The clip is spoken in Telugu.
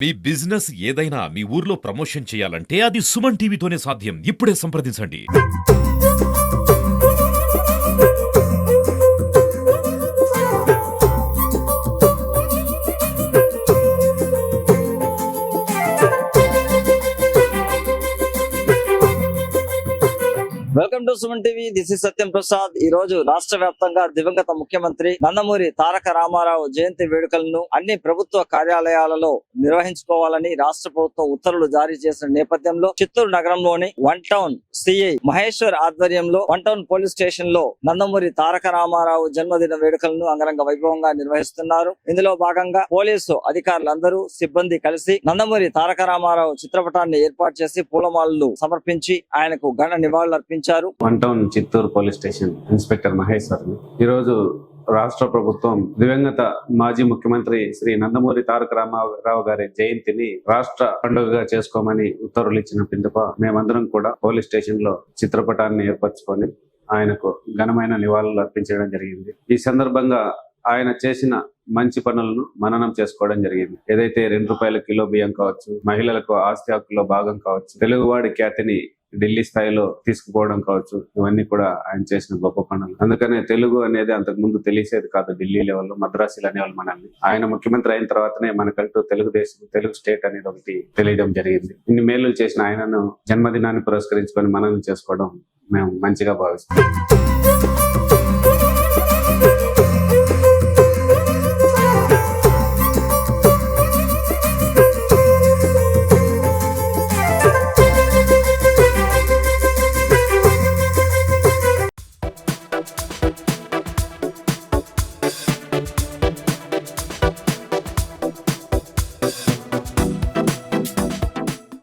మీ బిజినెస్ ఏదైనా మీ ఊర్లో ప్రమోషన్ చేయాలంటే అది సుమన్ టీవీతోనే సాధ్యం. ఇప్పుడే సంప్రదించండి. Welcome to Suman TV. This is Satyam Prasad. ఈ రోజు రాష్ట్ర వ్యాప్తంగా దివంగత ముఖ్యమంత్రి నందమూరి తారక రామారావు జయంతి వేడుకలను అన్ని ప్రభుత్వ కార్యాలయాలలో నిర్వహించుకోవాలని రాష్ట్ర ప్రభుత్వం ఉత్తర్వులు జారీ చేసిన నేపథ్యంలో చిత్తూరు నగరంలోని వన్ టౌన్ సిఐ మహేశ్వర్ ఆధ్వర్యంలో వన్ టౌన్ పోలీస్ స్టేషన్ లో నందమూరి తారక రామారావు జన్మదిన వేడుకలను అంగరంగ వైభవంగా నిర్వహిస్తున్నారు. ఇందులో భాగంగా పోలీసు అధికారులందరూ సిబ్బంది కలిసి నందమూరి తారక రామారావు చిత్రపటాన్ని ఏర్పాటు చేసి పూలమాలలు సమర్పించి ఆయనకు ఘన నివాళులర్పించారు. One town Chittoor police station inspector Maheshwar. ఈరోజు రాష్ట్ర ప్రభుత్వం దివంగత మాజీ ముఖ్యమంత్రి శ్రీ నందమూరి తారక రామారావు గారి జయంతిని రాష్ట్ర పండుగగా చేసుకోమని ఉత్తర్వులు ఇచ్చిన పిదప మేమందరం కూడా పోలీస్ స్టేషన్ లో చిత్రపటాన్ని ఏర్పరచుకొని ఆయనకు ఘనమైన నివాళులు అర్పించడం జరిగింది. ఈ సందర్భంగా ఆయన చేసిన మంచి పనులను మననం చేసుకోవడం జరిగింది. ఏదైతే ₹2 కిలో బియ్యం కావచ్చు, మహిళలకు ఆస్తి హక్కులో భాగం కావచ్చు, తెలుగువాడి ఖ్యాతిని ఢిల్లీ స్థాయిలో తీసుకుపోవడం కావచ్చు, ఇవన్నీ కూడా ఆయన చేసిన గొప్ప పనులు. అందుకనే తెలుగు అనేది అంతకు ముందు తెలిసేది కాదు. ఢిల్లీ లెవెల్లో మద్రాసీలు అనేవాళ్ళు మనల్ని. ఆయన ముఖ్యమంత్రి అయిన తర్వాతనే మనకంటూ తెలుగుదేశం, తెలుగు స్టేట్ అనేది ఒకటి తెలియడం జరిగింది. ఇన్ని మేలు చేసిన ఆయనను జన్మదినాన్ని పురస్కరించుకొని మననం చేసుకోవడం మేము మంచిగా భావిస్తాం.